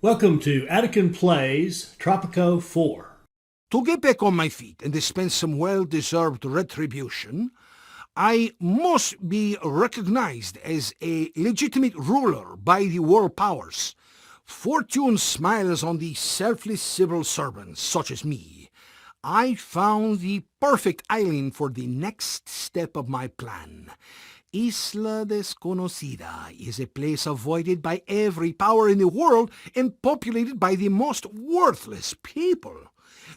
Welcome to Attican Plays Tropico 4. To get back on my feet and dispense some well-deserved retribution, I must be recognized as a legitimate ruler by the world powers. Fortune smiles on the selfless civil servants such as me. I found the perfect island for the next step of my plan. Isla Desconocida is a place avoided by every power in the world and populated by the most worthless people.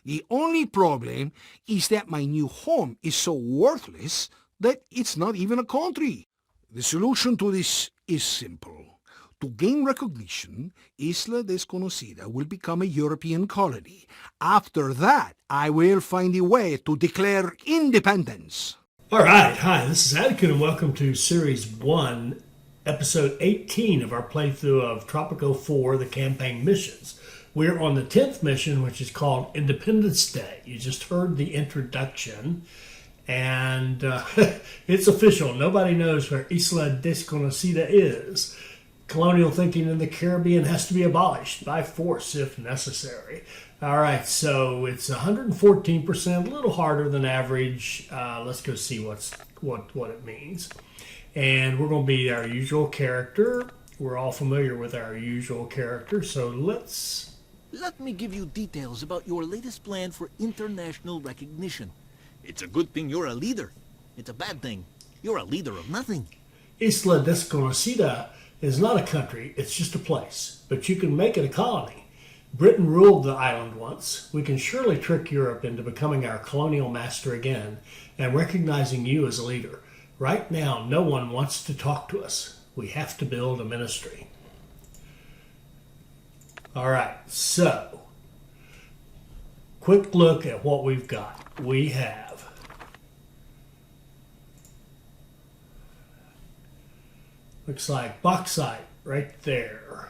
The only problem is that my new home is so worthless that it's not even a country. The solution to this is simple. To gain recognition, Isla Desconocida will become a European colony. After that, I will find a way to declare independence. All right, hi, this is Attican, and welcome to Series 1, Episode 18 of our playthrough of Tropico 4, the campaign missions. We're on the 10th mission, which is called Independence Day. You just heard the introduction, and it's official. Nobody knows where Isla Desconocida is. Colonial thinking in the Caribbean has to be abolished by force if necessary. All right, so it's 114%, a little harder than average. Let's go see what it means. And we're going to be our usual character. We're all familiar with our usual character, so Let me give you details about your latest plan for international recognition. It's a good thing you're a leader. It's a bad thing you're a leader of nothing. Isla Desconocida is not a country, it's just a place. But you can make it a colony. Britain ruled the island once. We can surely trick Europe into becoming our colonial master again and recognizing you as a leader. Right now, no one wants to talk to us. We have to build a ministry. All right, so quick look at what we've got. We have looks like bauxite right there.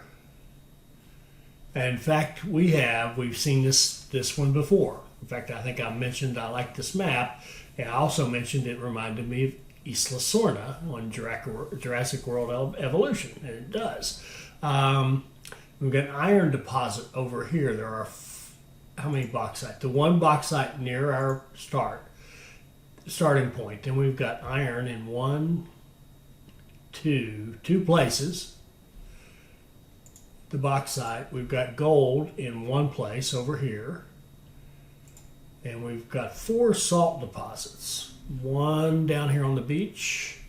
In fact, we've seen this one before. In fact, I think I mentioned I like this map, and I also mentioned it reminded me of Isla Sorna on Jurassic World Evolution, and it does. We've got an iron deposit over here. There are how many bauxite? The one bauxite near our starting point, and we've got iron in two places. The bauxite. We've got gold in one place over here. And we've got 4 salt deposits. One down here on the beach.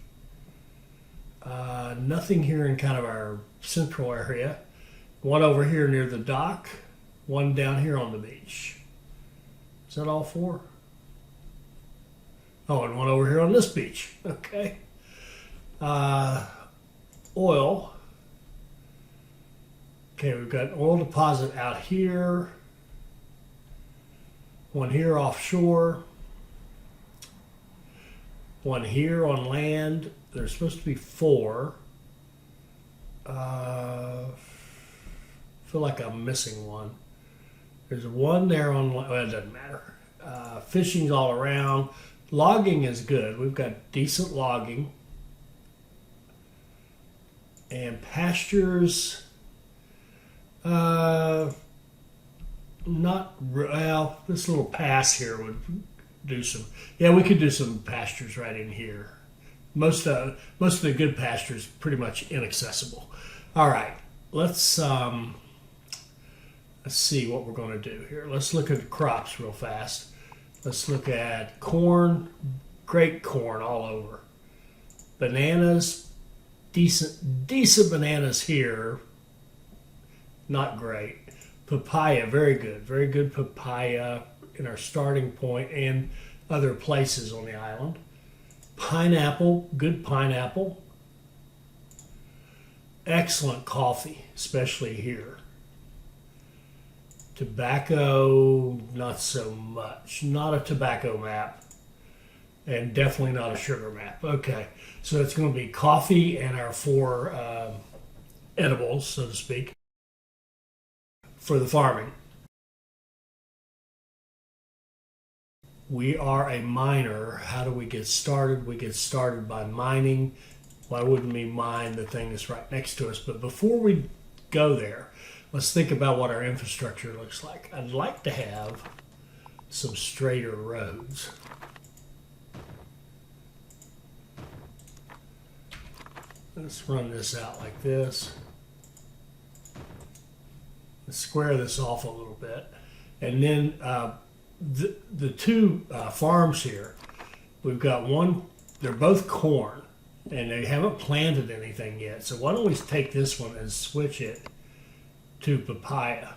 Nothing here in kind of our central area. One over here near the dock. One down here on the beach. Is that all 4? Oh, and one over here on this beach. Okay. Oil. Okay, we've got an oil deposit out here, one here offshore, one here on land. There's supposed to be 4. Feel like I'm missing one. There's one there on, well, it doesn't matter. Fishing's all around. Logging is good. We've got decent logging. And pastures. This little pass here would do some. Yeah, we could do some pastures right in here. Most of the good pastures pretty much inaccessible. All right, let's see what we're going to do here. Let's look at the crops real fast. Let's look at corn, great corn all over. Bananas, decent bananas here. Not great. Papaya, very good papaya in our starting point and other places on the island. Pineapple, good pineapple. Excellent coffee, especially here. Tobacco, not so much. Not a tobacco map, and definitely not a sugar map. Okay, so it's going to be coffee and our 4 edibles, so to speak, for the farming. We are a miner. How do we get started? We get started by mining. Why wouldn't we mine the thing that's right next to us? But before we go there, let's think about what our infrastructure looks like. I'd like to have some straighter roads. Let's run this out like this. Let's square this off a little bit. And then the two farms here, we've got one, they're both corn, and they haven't planted anything yet. So why don't we take this one and switch it to papaya?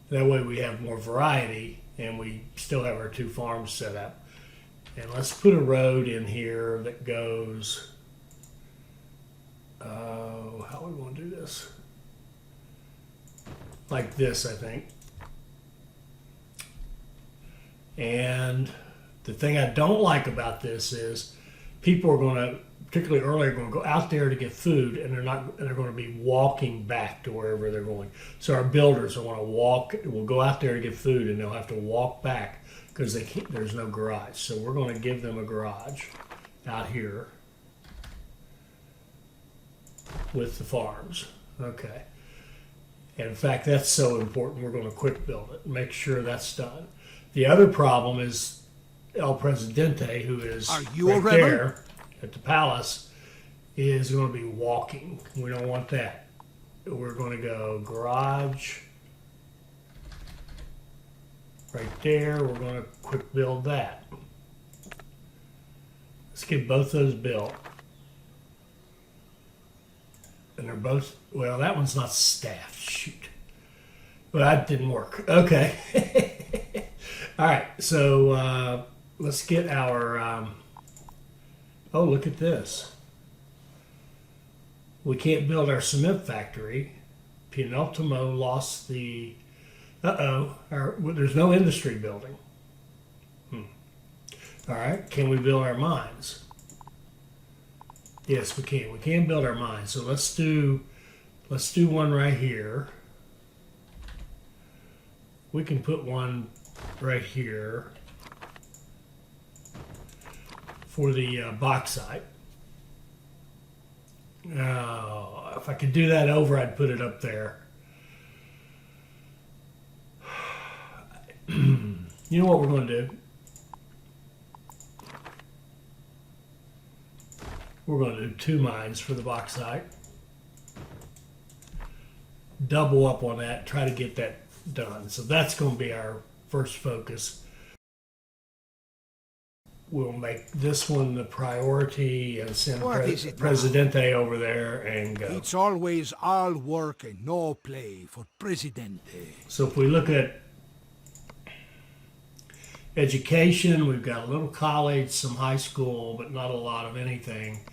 That way we have more variety, and we still have our two farms set up. And let's put a road in here that goes, how do we want to do this? Like this, I think. And the thing I don't like about this is people are going to, particularly early, are going to go out there to get food, and they're going to be walking back to wherever they're going. So our builders will want to will go out there to get food, and they'll have to walk back because there's no garage. So we're going to give them a garage out here with the farms. Okay. And in fact, that's so important, we're going to quick build it, make sure that's done. The other problem is El Presidente, who is right there at the palace, is going to be walking. We don't want that. We're going to go garage right there. We're going to quick build that. Let's get both those built. And they're both, well, that one's not staffed. Shoot. Well, that didn't work. Okay. All right. So let's get our, oh, look at this. We can't build our cement factory. Penultimo lost the, there's no industry building. All right. Can we build our mines? Yes, we can. We can build our mines. So let's do one right here. We can put one right here for the bauxite. Now, if I could do that over, I'd put it up there. You know what we're going to do? We're going to do 2 mines for the bauxite. Double up on that, try to get that done. So that's going to be our first focus. We'll make this one the priority and send Presidente over there and go. It's always all work and no play for Presidente. So if we look at education, we've got a little college, some high school, but not a lot of anything.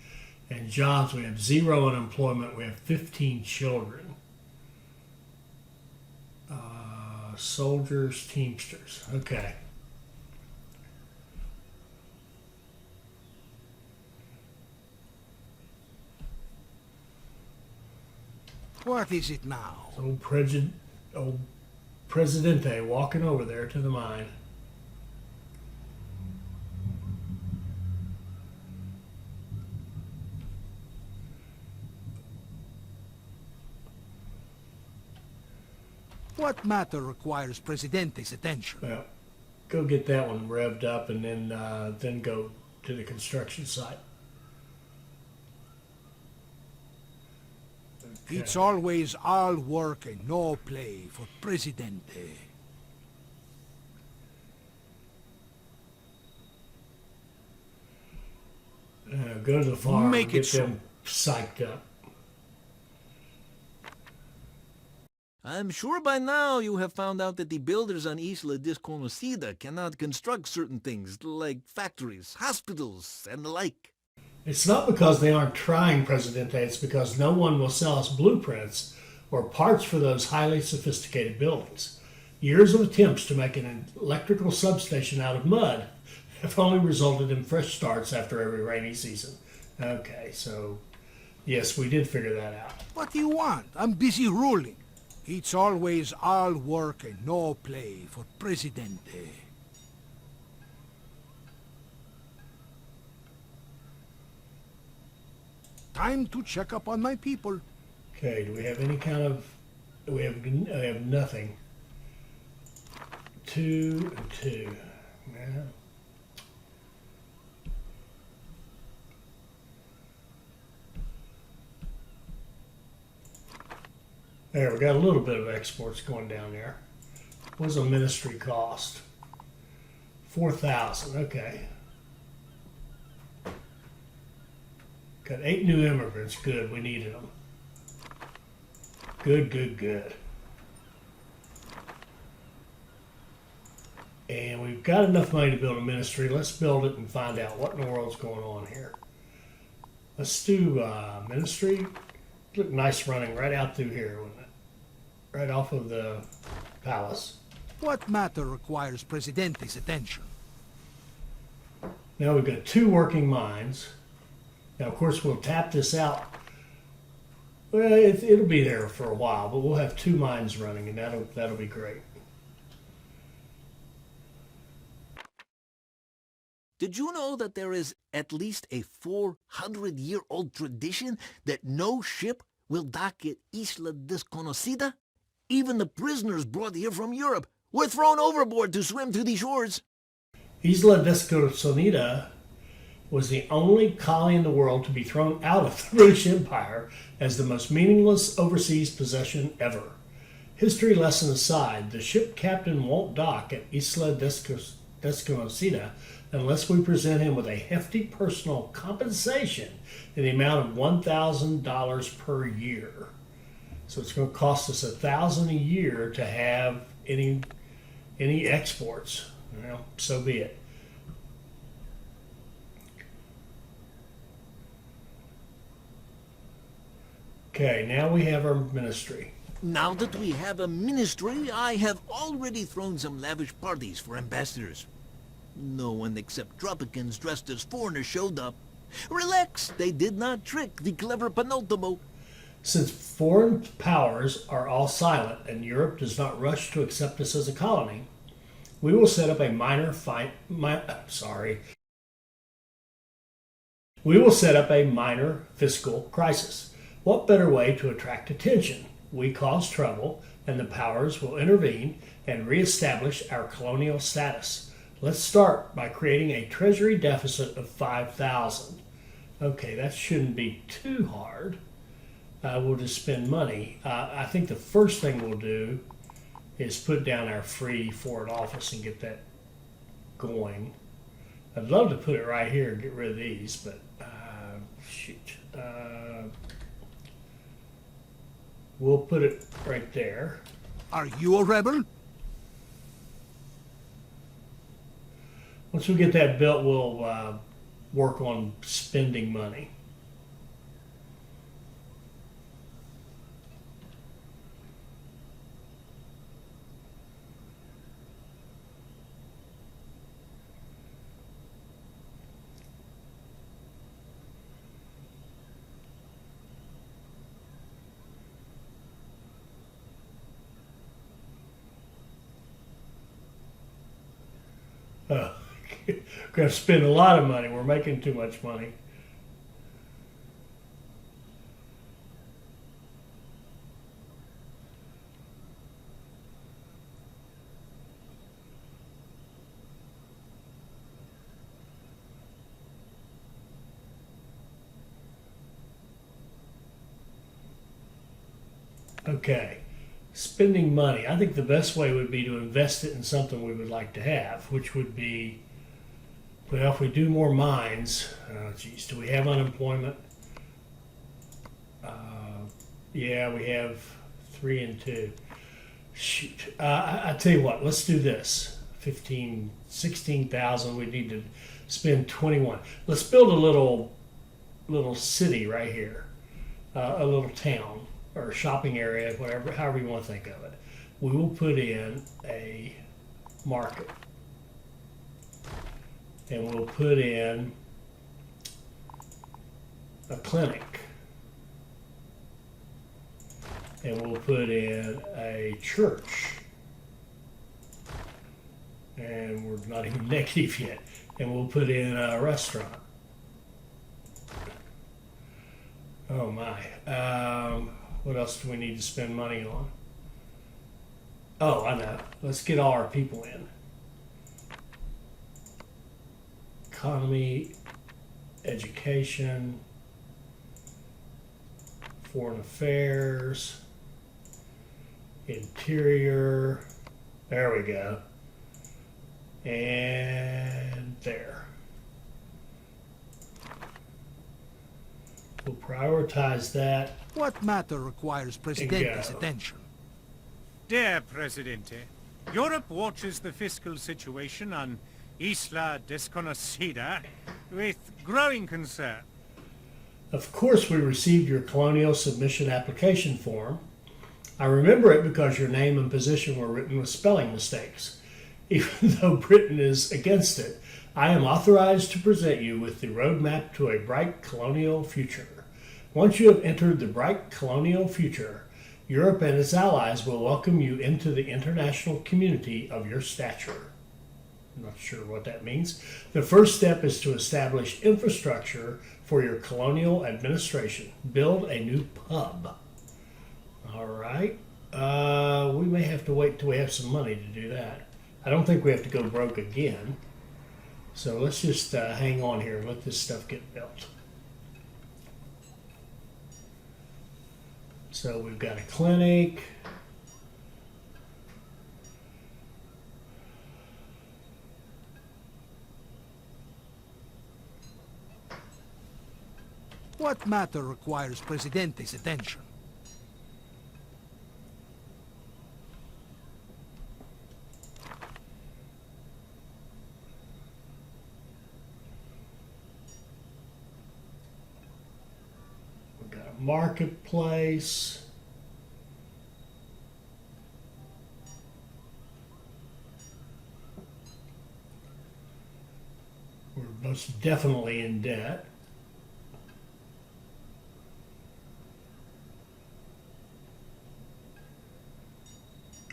And jobs, we have 0 unemployment. We have 15 children. Soldiers, Teamsters. Okay. What is it now? Old Presidente walking over there to the mine. What matter requires Presidente's attention? Well, go get that one revved up and then go to the construction site. Okay. It's always all work and no play for Presidente. Go to the farm Make and get it so. them psyched up. I'm sure by now you have found out that the builders on Isla Desconocida cannot construct certain things like factories, hospitals, and the like. It's not because they aren't trying, Presidente. It's because no one will sell us blueprints or parts for those highly sophisticated buildings. Years of attempts to make an electrical substation out of mud have only resulted in fresh starts after every rainy season. Okay, so yes, we did figure that out. What do you want? I'm busy ruling. It's always all work and no play for Presidente. Time to check up on my people. Okay, do we have any kind of We have nothing. 2 and 2. Yeah. There, we got a little bit of exports going down there. What's a ministry cost? 4,000. Okay. Got 8 new immigrants. Good. We needed them. Good, good, good. And we've got enough money to build a ministry. Let's build it and find out what in the world's going on here. Let's do ministry. Look nice running right out through here, wouldn't it? Right off of the palace. What matter requires Presidente's attention? Now we've got 2 working mines. Now, of course, we'll tap this out. Well, it'll be there for a while, but we'll have 2 mines running, and that'll be great. Did you know that there is at least a 400-year-old tradition that no ship will dock at Isla Desconocida? Even the prisoners brought here from Europe were thrown overboard to swim to the shores. Isla Desconocida was the only colony in the world to be thrown out of the British Empire as the most meaningless overseas possession ever. History lesson aside, the ship captain won't dock at Isla Desconocida unless we present him with a hefty personal compensation in the amount of $1,000 per year. So it's going to cost us $1,000 a year to have any exports. Well, so be it. Okay, now we have our ministry. Now that we have a ministry, I have already thrown some lavish parties for ambassadors. No one except Tropicans dressed as foreigners showed up. Relax, they did not trick the clever Penultimo. Since foreign powers are all silent and Europe does not rush to accept us as a colony, we will set up a minor fiscal crisis. What better way to attract attention? We cause trouble, and the powers will intervene and reestablish our colonial status. Let's start by creating a treasury deficit of 5,000. Okay, that shouldn't be too hard. We'll just spend money. I think the first thing we'll do is put down our free foreign office and get that going. I'd love to put it right here and get rid of these, but shoot. We'll put it right there. Are you a rebel? Once we get that built, we'll work on spending money. We're going to spend a lot of money. We're making too much money. Okay. Spending money. I think the best way would be to invest it in something we would like to have, which would be, well, if we do more mines, geez, do we have unemployment? Yeah, we have 3 and 2. Shoot. I tell you what, let's do this. 16,000, we need to spend 21. Let's build a little city right here, a little town or shopping area, whatever, however you want to think of it. We will put in a market, and we'll put in a clinic, and we'll put in a church, and we're not even negative yet, and we'll put in a restaurant. Oh my. What else do we need to spend money on? Oh, I know. Let's get all our people in. Economy, education, foreign affairs, interior. There we go. And there. We'll prioritize that. What matter requires Presidente's attention? Dear Presidente, Europe watches the fiscal situation on Isla Desconocida with growing concern. Of course, we received your colonial submission application form. I remember it because your name and position were written with spelling mistakes. Even though Britain is against it, I am authorized to present you with the roadmap to a bright colonial future. Once you have entered the bright colonial future, Europe and its allies will welcome you into the international community of your stature. I'm not sure what that means. The first step is to establish infrastructure for your colonial administration. Build a new pub. All right. We may have to wait till we have some money to do that. I don't think we have to go broke again. So let's just hang on here and let this stuff get built. So we've got a clinic. What matter requires Presidente's attention? We've got a marketplace. We're most definitely in debt.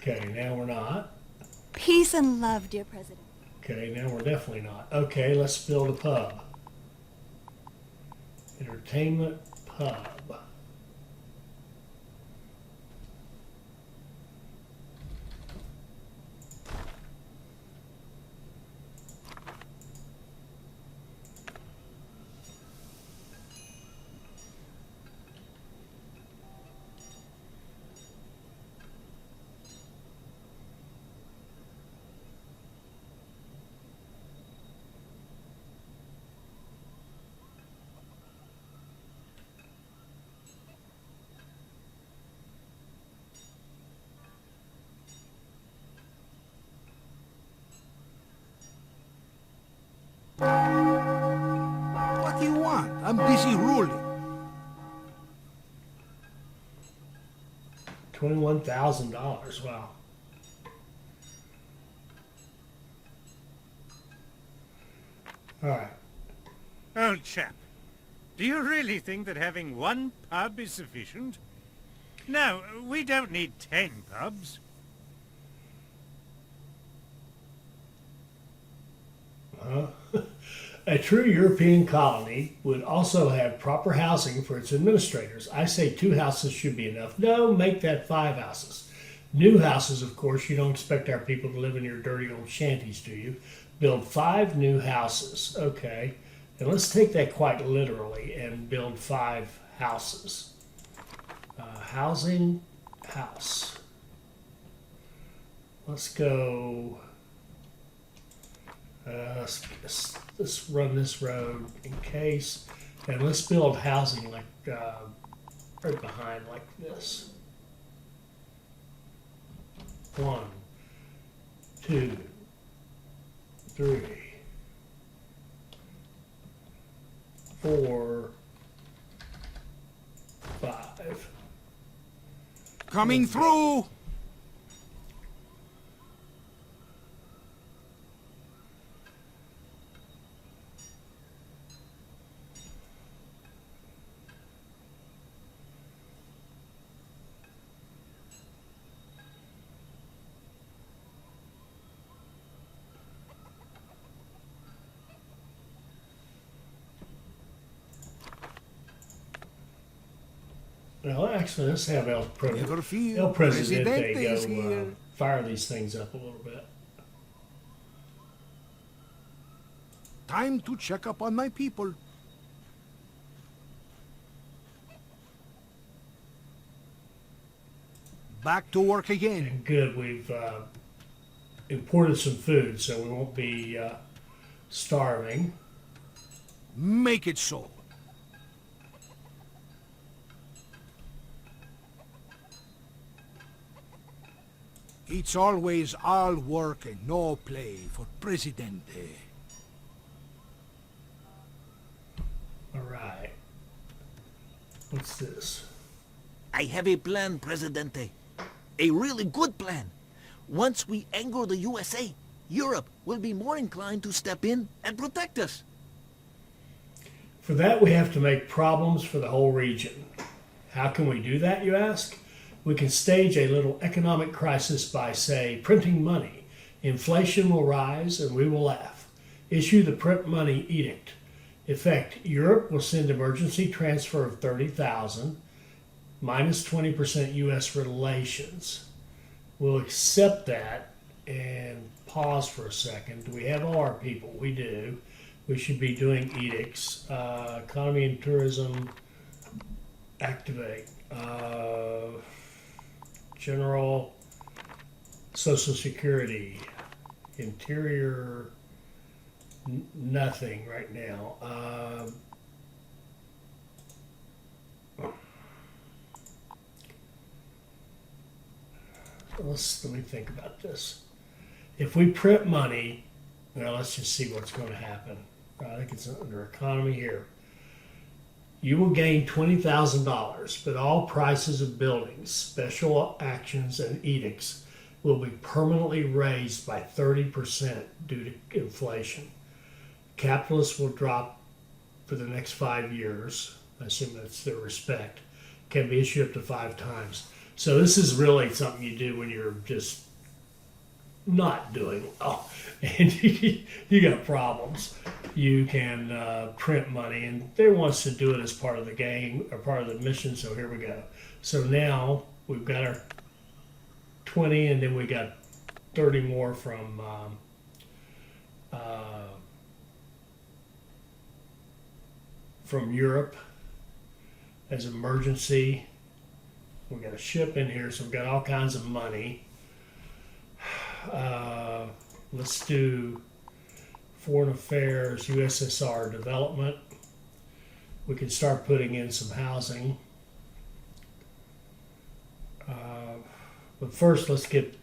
Okay, now we're not. Peace and love, dear President. Okay, now we're definitely not. Okay, let's build a pub. Entertainment pub. What do you want? I'm busy ruling. $21,000. Wow. All right. Old chap, do you really think that having one pub is sufficient? No, we don't need 10 pubs. A true European colony would also have proper housing for its administrators. I say 2 houses should be enough. No, make that 5 houses. New houses, of course, you don't expect our people to live in your dirty old shanties, do you? Build 5 new houses. Okay. And let's take that quite literally and build 5 houses. Housing, house. Let's go. Let's run this road in case, and let's build housing like right behind like this. 1, 2, 3, 4, 5. Coming through! Well, actually, let's have Never fear, El Presidente Presidente is go here. fire these things up a little bit. Time to check up on my people. Back to work again. Good, we've imported some food, so we won't be starving. Make it so. It's always all work and no play for Presidente. All right. What's this? I have a plan, Presidente. A really good plan. Once we anger the USA, Europe will be more inclined to step in and protect us. For that, we have to make problems for the whole region. How can we do that, you ask? We can stage a little economic crisis by, say, printing money. Inflation will rise and we will laugh. Issue the print money edict. Effect, Europe will send emergency transfer of 30,000 minus 20% U.S. relations. We'll accept that and pause for a second. Do we have all our people? We do. We should be doing edicts. Economy and tourism, activate. General Social Security, Interior, nothing right now. Let me think about this. If we print money, well, let's just see what's going to happen. I think it's under economy here. You will gain $20,000, but all prices of buildings, special actions, and edicts will be permanently raised by 30% due to inflation. Capitalists will drop for the next 5 years. I assume that's their respect. Can be issued up to 5 times. So this is really something you do when you're just not doing well and you got problems. You can print money, and they want us to do it as part of the game or part of the mission, so here we go. So now we've got our 20, and then we got 30 more from Europe as emergency. We got a ship in here, so we've got all kinds of money. Let's do Foreign Affairs, USSR development. We can start putting in some housing. But first, let's get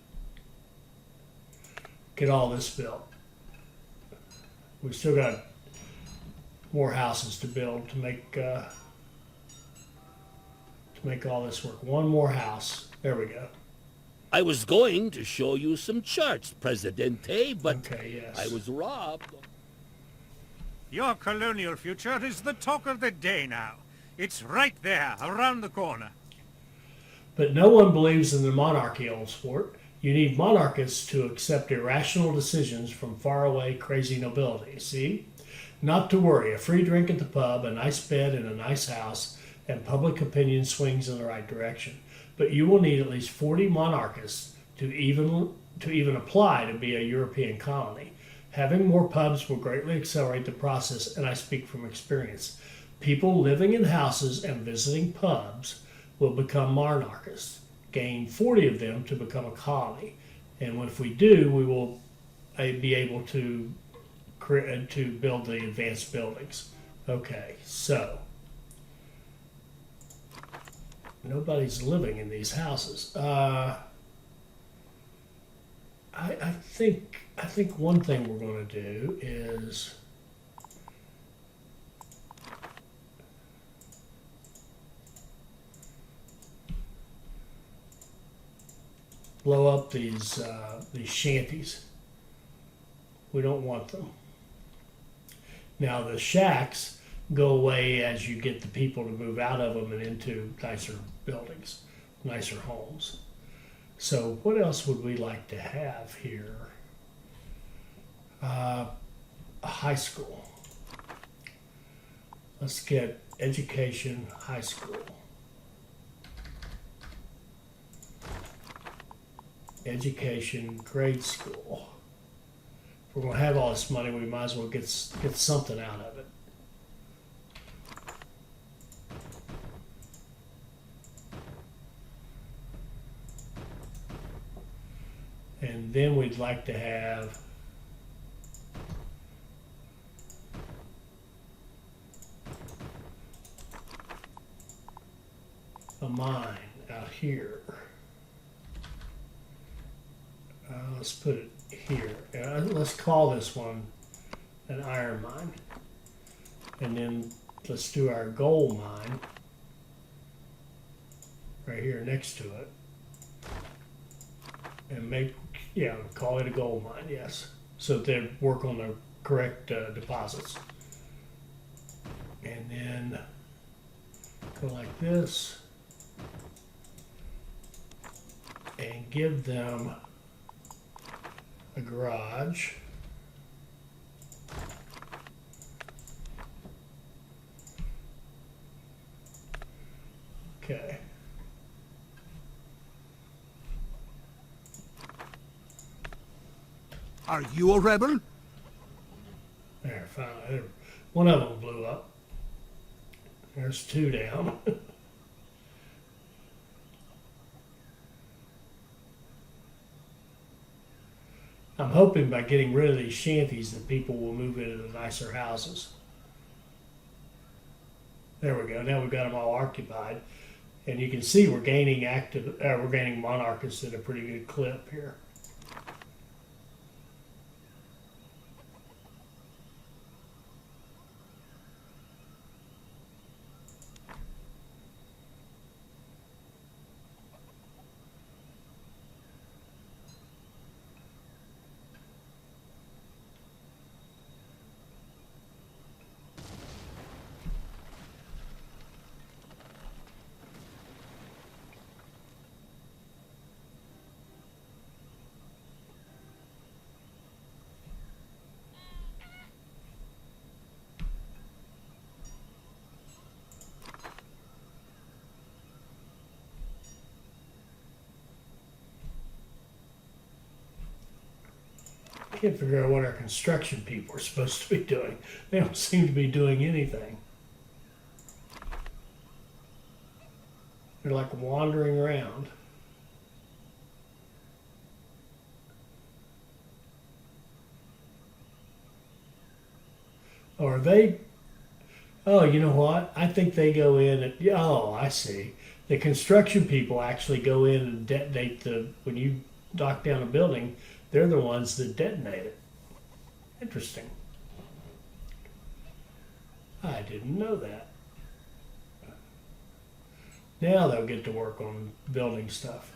all this built. We've still got more houses to build to make all this work. One more house. There we go. I was going to show you some charts, Presidente, but Okay, yes. I was robbed. Your colonial future is the talk of the day now. It's right there, around the corner. But no one believes in the monarchy, old sport. You need monarchists to accept irrational decisions from faraway, crazy nobility. See? Not to worry. A free drink at the pub, a nice bed in a nice house, and public opinion swings in the right direction. But you will need at least 40 monarchists to even apply to be a European colony. Having more pubs will greatly accelerate the process, and I speak from experience. People living in houses and visiting pubs will become monarchists. Gain 40 of them to become a colony. And if we do, we will be able to build the advanced buildings. Okay, so nobody's living in these houses. I think one thing we're going to do is blow up these shanties. We don't want them. Now the shacks go away as you get the people to move out of them and into nicer buildings, nicer homes. So what else would we like to have here? A high school. Let's get education, high school. education grade school. If we're going to have all this money, we might as well get something out of it. And then we'd like to have a mine out here. Let's put it here. Let's call this one an iron mine. And then let's do our gold mine right here next to it. And call it a gold mine, yes. So that they work on the correct deposits. And then go like this. And give them a garage. Okay. Are you a rebel? There, finally. One of them blew up. There's two down. I'm hoping by getting rid of these shanties that people will move into the nicer houses. There we go. Now we've got them all occupied, and you can see we're gaining monarchists at a pretty good clip here. I can't figure out what our construction people are supposed to be doing. They don't seem to be doing anything. They're like wandering around. Or they, oh, you know what? I think they go in and, oh, I see. The construction people actually go in and detonate when you knock down a building, they're the ones that detonate it. Interesting. I didn't know that. Now they'll get to work on building stuff.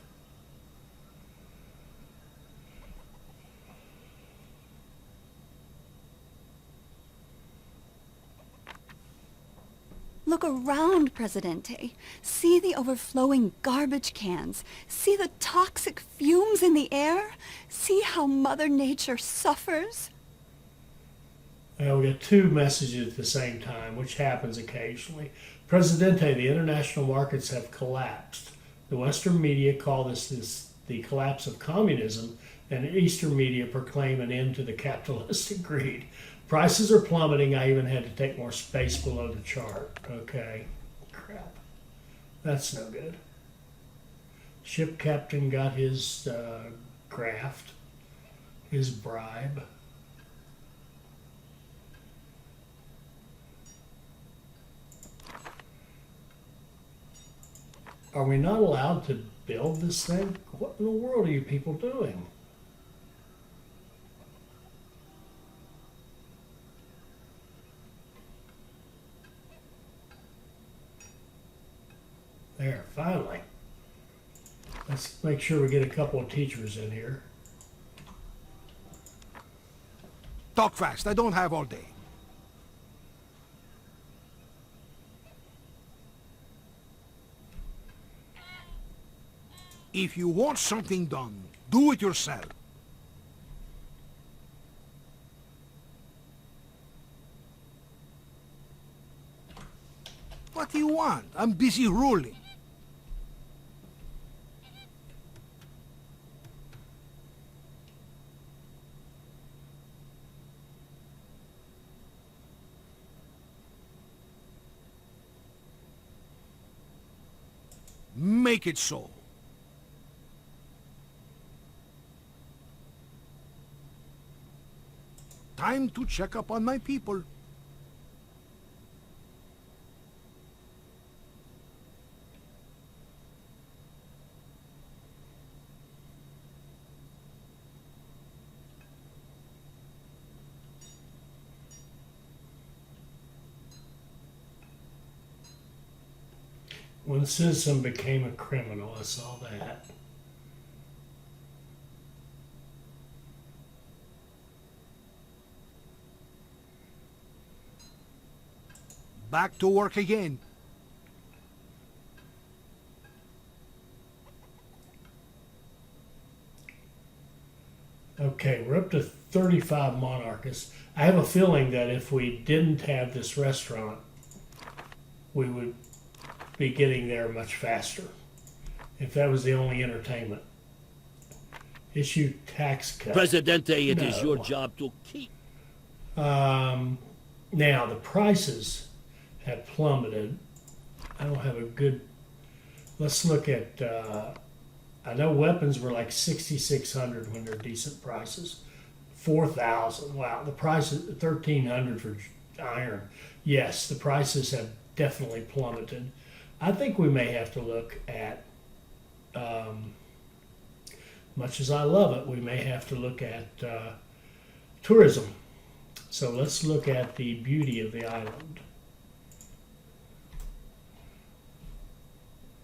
Look around, Presidente. See the overflowing garbage cans. See the toxic fumes in the air. See how Mother Nature suffers. Well, we get two messages at the same time, which happens occasionally. Presidente, the international markets have collapsed. The Western media call this the collapse of communism, and Eastern media proclaim an end to the capitalistic greed. Prices are plummeting. I even had to take more space below the chart. Okay. Crap. That's no good. Ship captain got his graft, his bribe. Are we not allowed to build this thing? What in the world are you people doing? There, finally. Let's make sure we get a couple of teachers in here. Talk fast, I don't have all day. If you want something done, do it yourself. What do you want? I'm busy ruling. make it so. Time to check up on my people. One citizen became a criminal. I saw that. Back to work again. Okay, we're up to 35 monarchists. I have a feeling that if we didn't have this restaurant, we would be getting there much faster. If that was the only entertainment. Issue tax cut. Presidente, it is No. your job to keep. Now, the prices have plummeted. I don't have a good... Let's look at... I know weapons were like $6,600 when they're decent prices. $4,000. Wow, the price is $1,300 for iron. Yes, the prices have definitely plummeted. I think we may have to look at, much as I love it, we may have to look at tourism. So let's look at the beauty of the island.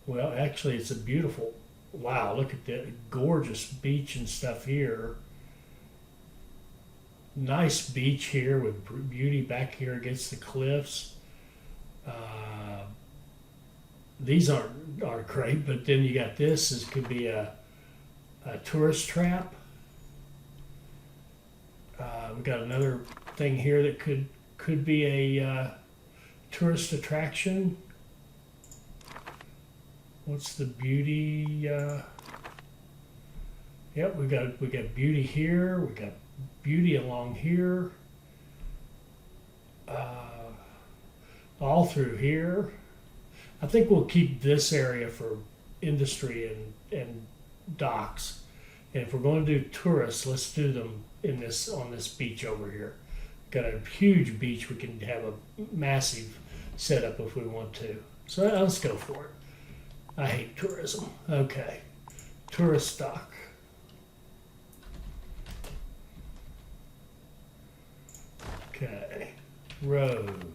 Well, actually, it's a beautiful, wow, look at the gorgeous beach and stuff here. Nice beach here with beauty back here against the cliffs. These aren't great, but then you got this. This could be a tourist trap. We got another thing here that could be a tourist attraction. What's the beauty? Yep, we got beauty here. We got beauty along here. All through here. I think we'll keep this area for industry and docks. And if we're going to do tourists, let's do them on this beach over here. Got a huge beach. We can have a massive setup if we want to. So let's go for it. I hate tourism. Okay. Tourist dock. Okay. Road.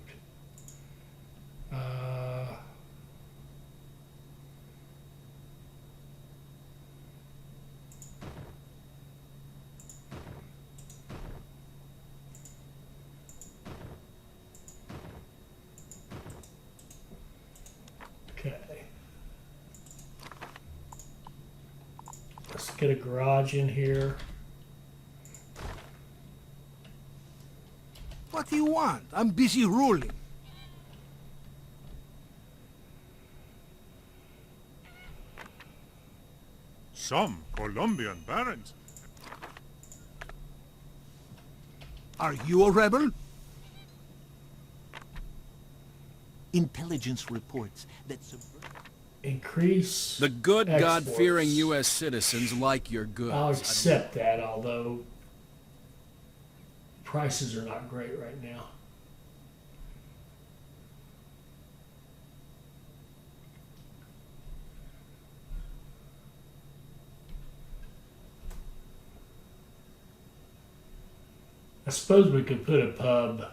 Okay. Let's get a garage in here. What do you want? I'm busy ruling. Some Colombian barons. Are you a rebel? Intelligence reports that Increase The good, exports. God-fearing U.S. citizens like your goods. I'll accept that, although prices are not great right now. I suppose we could put a pub.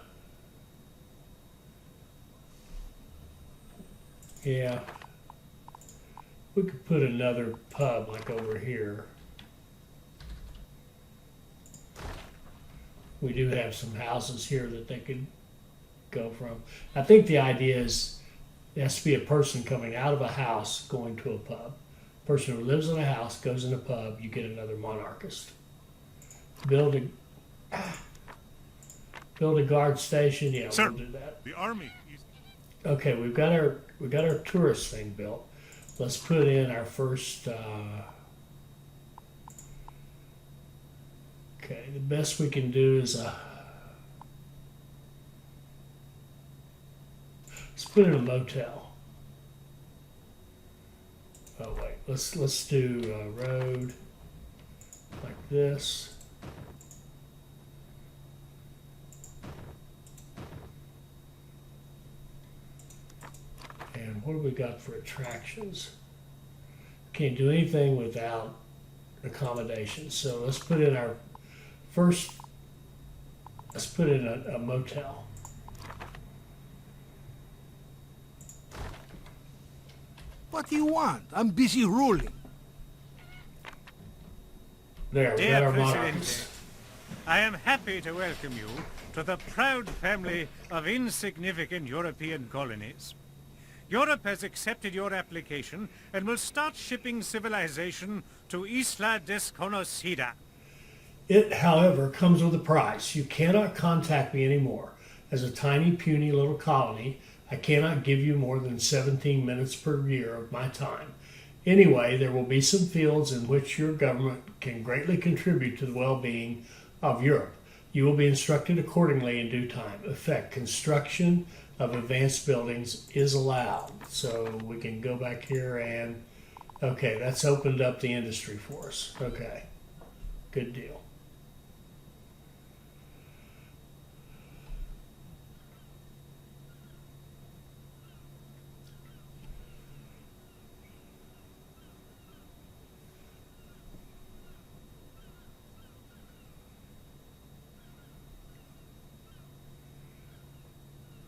Yeah. We could put another pub like over here. We do have some houses here that they could go from. I think the idea is it has to be a person coming out of a house going to a pub. Person who lives in a house goes in a pub, you get another monarchist. Build a guard station, yeah, Sir, we'll do that. the army. Okay, we got our tourist thing built. Let's put in our first. Okay, the best we can do is let's put in a motel. Oh, let's do a road like this. And what do we got for attractions? Can't do anything without accommodations. So let's put in our first, let's put in a motel. What do you want? I'm busy ruling. There, we got Dear our Presidente, monarchs. I am happy to welcome you to the proud family of insignificant European colonies. Europe has accepted your application and will start shipping civilization to Isla Desconocida. It, however, comes with a price. You cannot contact me anymore. As a tiny, puny little colony, I cannot give you more than 17 minutes per year of my time. Anyway, there will be some fields in which your government can greatly contribute to the well-being of Europe. You will be instructed accordingly in due time. Effect: construction of advanced buildings is allowed. So we can go back here and, okay, that's opened up the industry for us. Okay, good deal.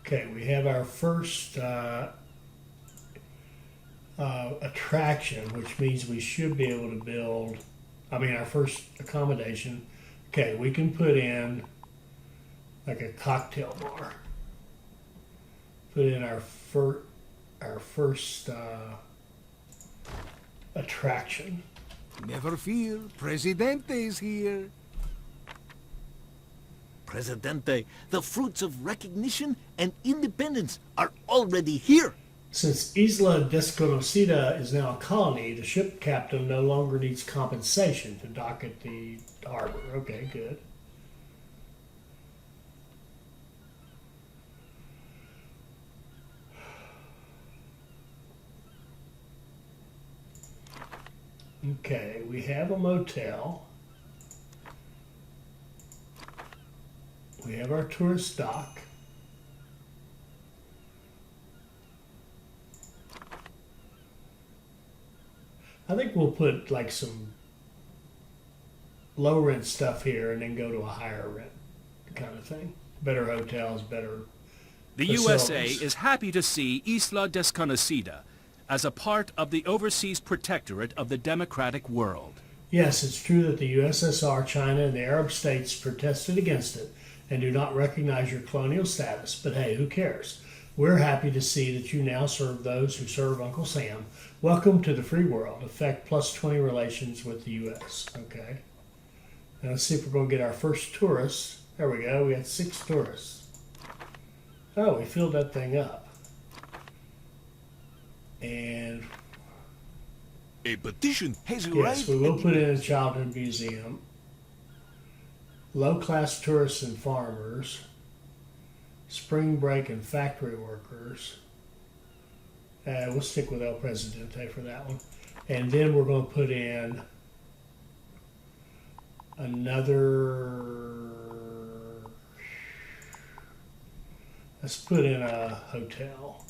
Okay, we have our first attraction, which means we should be able to build, our first accommodation. Okay, we can put in like a cocktail bar. Put in our first attraction. Never fear, Presidente is here. Presidente, the fruits of recognition and independence are already here. Since Isla Desconocida is now a colony, the ship captain no longer needs compensation to dock at the harbor. Okay, good. Okay, we have a motel. We have our tourist dock. I think we'll put like some low rent stuff here and then go to a higher rent kind of thing. Better hotels, better The USA facilities. is happy to see Isla Desconocida as a part of the overseas protectorate of the democratic world. Yes, it's true that the USSR, China, and the Arab states protested against it and do not recognize your colonial status. But hey, who cares? We're happy to see that you now serve those who serve Uncle Sam. Welcome to the free world. Effect +20 relations with the U.S. Okay. Now let's see if we're going to get our first tourists. There we go. We had 6 tourists. Oh, we filled that thing up. And A petition has yes, arrived. we will put in a childhood museum. Low-class tourists and farmers. Spring break and factory workers. We'll stick with El Presidente for that one. And then we're going to put in another... Let's put in a hotel.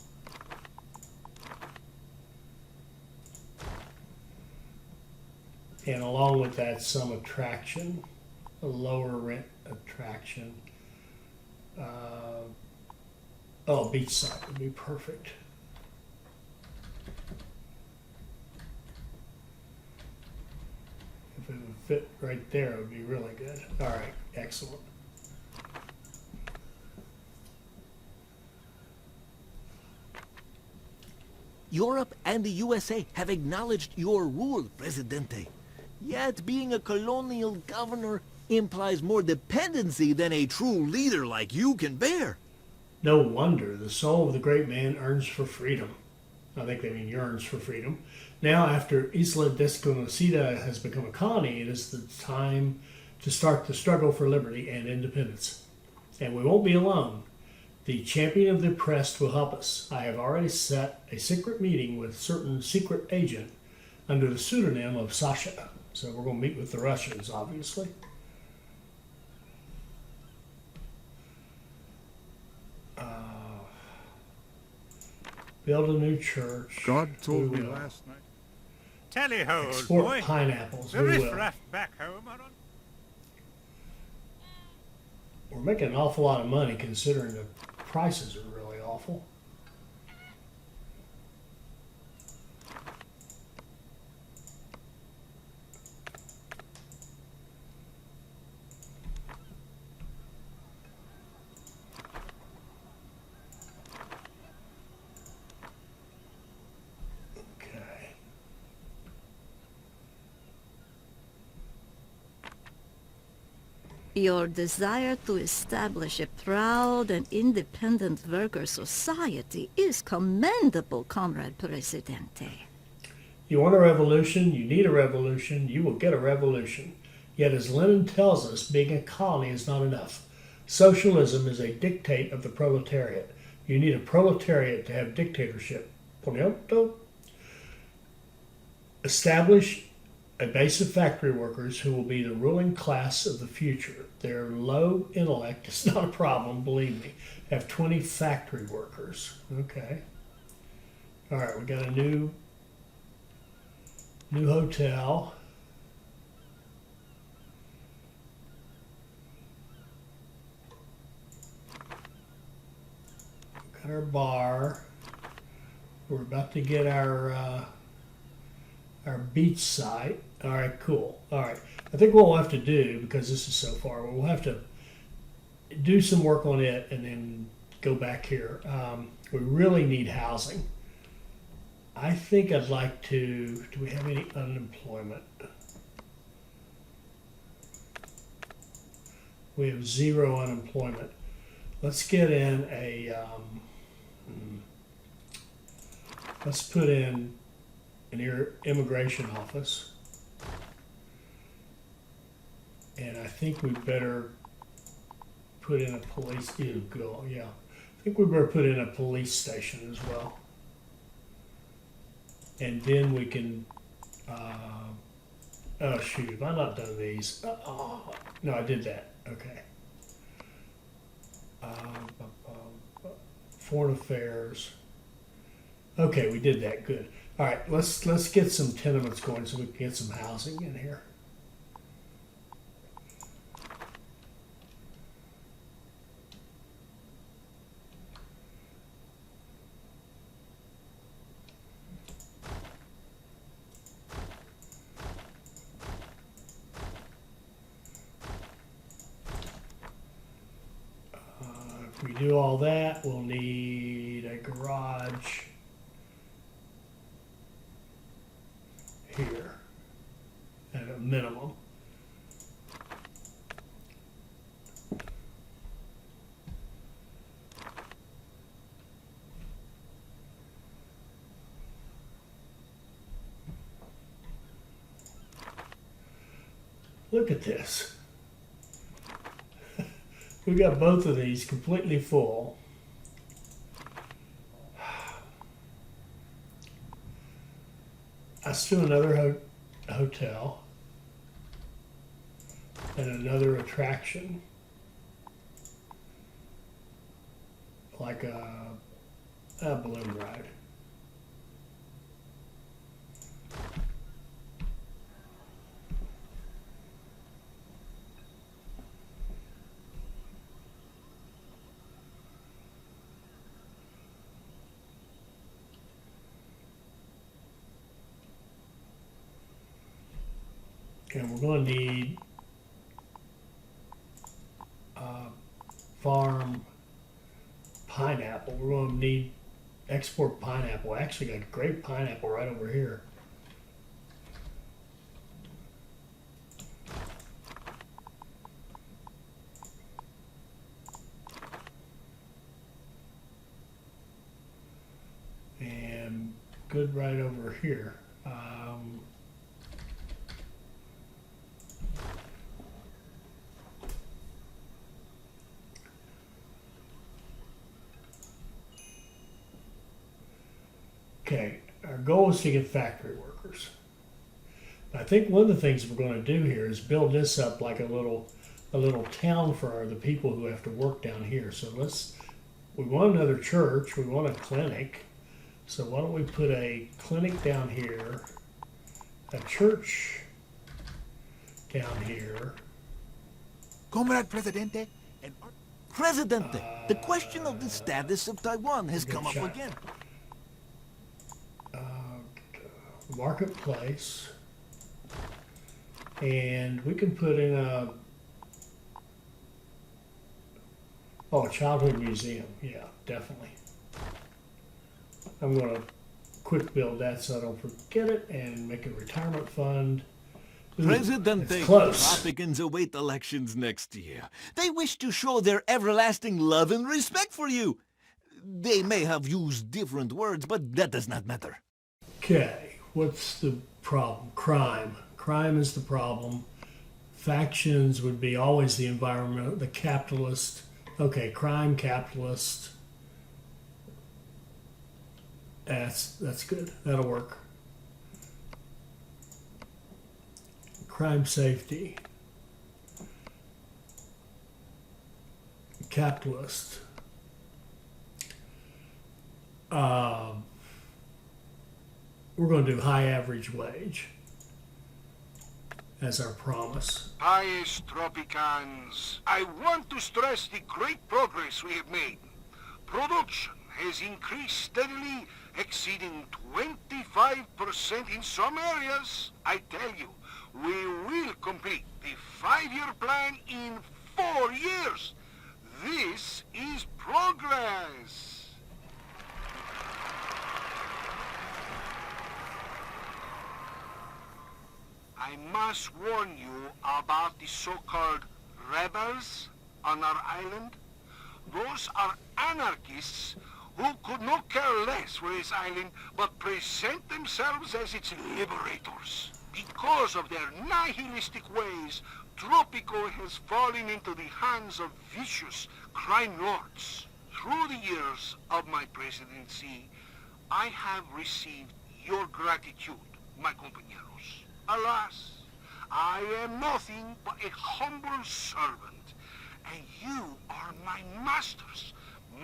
And along with that, some attraction, a lower rent attraction. Beachside would be perfect. If it would fit right there, it would be really good. All right, excellent. Europe and the USA have acknowledged your rule, Presidente. Yet being a colonial governor implies more dependency than a true leader like you can bear. No wonder the soul of the great man earns for freedom. I think they mean yearns for freedom. Now, after Isla Desconocida has become a colony, it is the time to start the struggle for liberty and independence. And we won't be alone. The champion of the oppressed will help us. I have already set a secret meeting with certain secret agent under the pseudonym of Sasha. So we're going to meet with the Russians, obviously. Build a new church. God told We me will. last night. Tally ho, old Export boy. pineapples. The We will. riffraff back home are on. We're making an awful lot of money considering the prices are really awful. Okay. Your desire to establish a proud and independent worker society is commendable, Comrade Presidente. You want a revolution, you need a revolution, you will get a revolution. Yet as Lenin tells us, being a colony is not enough. Socialism is a dictate of the proletariat. You need a proletariat to have dictatorship. Poniento. Establish a base of factory workers who will be the ruling class of the future. Their low intellect is not a problem, believe me. Have 20 factory workers. Okay. All right, we got a new hotel. Got our bar. We're about to get our beach site. All right, cool. All right. I think what we'll have to do, because this is so far, we'll have to do some work on it and then go back here. We really need housing. I think I'd like to, do we have any unemployment? We have 0 unemployment. Let's get in a, let's put in an immigration office. And I think we better put in a police, yeah. I think we better put in a police station as well. And then we can, oh shoot, have I not done these? No, I did that, okay. Foreign affairs. Okay, we did that, good. All right, let's get some tenements going so we can get some housing in here. If we do all that, we'll need a garage here at a minimum. Look at this. We got both of these completely full. Let's do another hotel and another attraction, like a balloon ride. And we're going to need farm pineapple. We're going to need export pineapple. I actually got great pineapple right over here. And good right over here. Okay, our goal is to get factory workers. I think one of the things we're going to do here is build this up like a little town for the people who have to work down here. So we want another church, we want a clinic. So why don't we put a clinic down here, a church down here. Comrade Presidente, Presidente, the question of the status of Taiwan has come up shot. again. Marketplace, and we can put in a childhood museum. Yeah, definitely. I'm going to quick build that so I don't forget it, and make a retirement fund. Presidente, Tropicans await elections next year. They wish to show their everlasting love and respect for you. They may have used different words, but that does not matter. Okay, what's the problem? Crime. Crime is the problem. Factions would be always the environment, the capitalist. Okay, crime, capitalist. That's good. That'll work. Crime, safety. Capitalist. We're going to do high average wage as our promise. Pious Tropicans, I want to stress the great progress we have made. Production has increased steadily, exceeding 25% in some areas. I tell you, we will complete the 5-year plan in 4 years. This is progress. I must warn you about the so-called rebels on our island. Those are anarchists who could not care less for this island, but present themselves as its liberators. Because of their nihilistic ways, Tropico has fallen into the hands of vicious crime lords. Through the years of my presidency, I have received your gratitude, my compañeros. Alas, I am nothing but a humble servant, and you are my masters,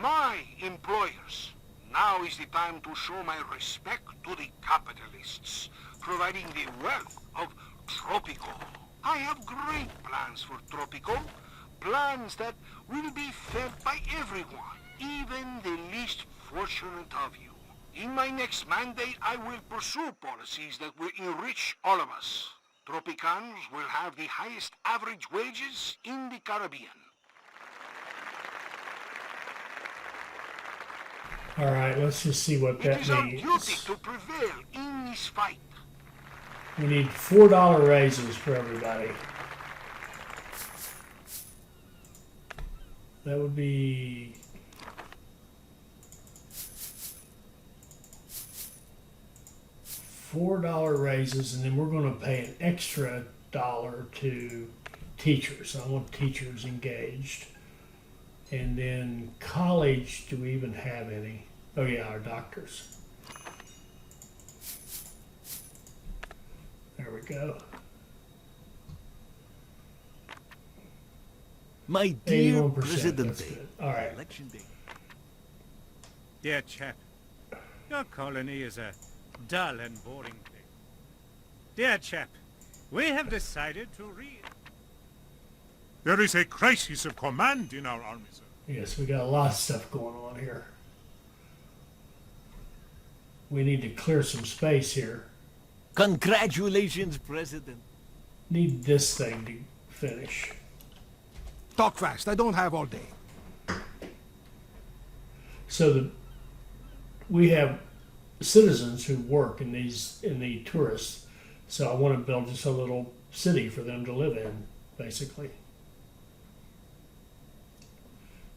my employers. Now is the time to show my respect to the capitalists, providing the wealth of Tropico. I have great plans for Tropico, plans that will be fed by everyone, even the least fortunate of you. In my next mandate, I will pursue policies that will enrich all of us. Tropicans will have the highest average wages in the Caribbean. All right, let's just see what It that is our means. duty to prevail in this fight. We need $4 raises for everybody. That would be $4 raises, and then we're going to pay an extra $1 to teachers. I want teachers engaged. And then college, do we even have any? Oh yeah, our doctors. There we go. My dear 81%. That's Presidente, good. All right. election day. Dear chap, your colony is a dull and boring thing. Dear chap, we have decided to There is a crisis of command in our army, sir. Yes, we got a lot of stuff going on here. We need to clear some space here. Congratulations, President. Need this thing to finish. Talk fast. I don't have all day. So we have citizens who work in the tourists. So I want to build just a little city for them to live in, basically.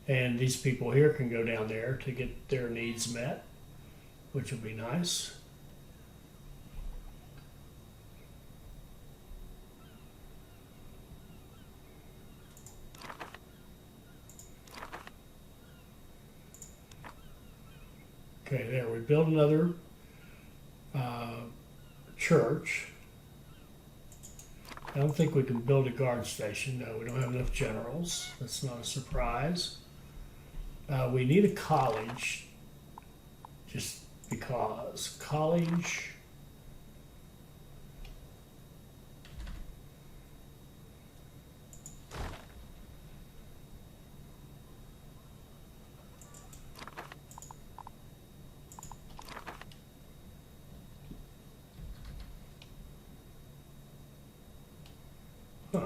And these people here can go down there to get their needs met, which will be nice. Okay, there, we build another church. I don't think we can build a guard station. No, we don't have enough generals. That's not a surprise. We need a college, just because. College. Huh.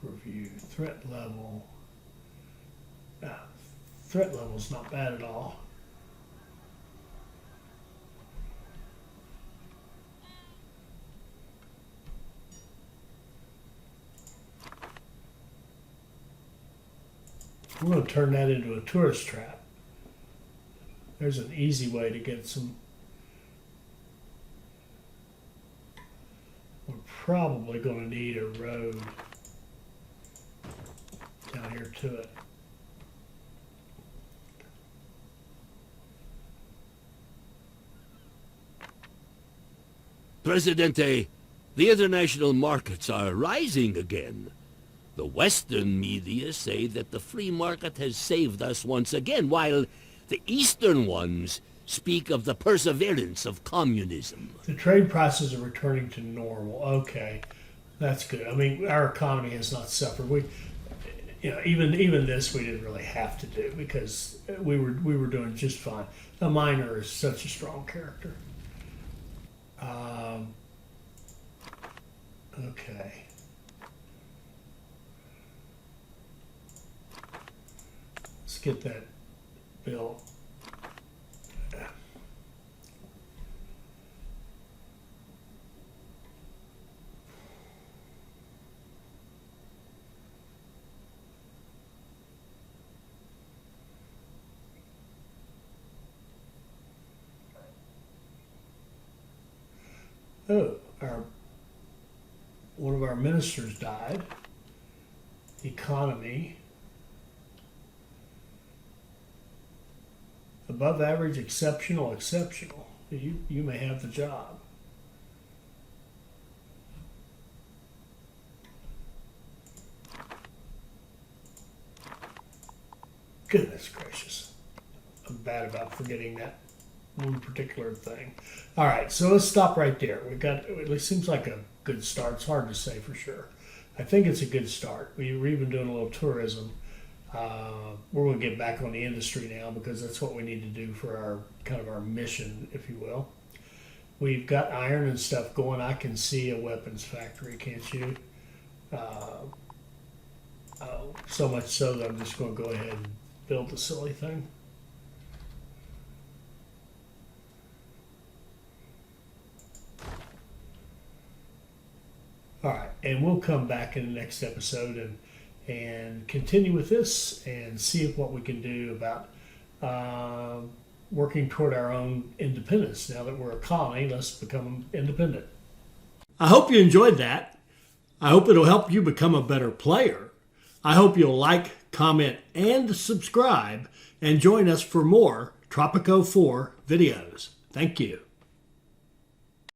Review threat level. Threat level's not bad at all. We're going to turn that into a tourist trap. There's an easy way to get some. We're probably going to need a road down here to it. Presidente, the international markets are rising again. The Western media say that the free market has saved us once again, while the Eastern ones speak of the perseverance of communism. The trade prices are returning to normal. Okay, that's good. I mean, our economy has not suffered. We, even this we didn't really have to do because we were doing just fine. The miner is such a strong character. Okay. Let's get that built. Oh, one of our ministers died. Economy. Above average, exceptional, exceptional. You may have the job. Goodness gracious. I'm bad about forgetting that one particular thing. All right, so let's stop right there. We got, it seems like a good start. It's hard to say for sure. I think it's a good start. We're even doing a little tourism. We're going to get back on the industry now because that's what we need to do for our kind of our mission, if you will. We've got iron and stuff going. I can see a weapons factory, can't you? So much so that I'm just going to go ahead and build the silly thing. All right, and we'll come back in the next episode and continue with this and see what we can do about working toward our own independence. Now that we're a colony, let's become independent. I hope you enjoyed that. I hope it'll help you become a better player. I hope you'll like, comment, and subscribe, and join us for more Tropico 4 videos. Thank you.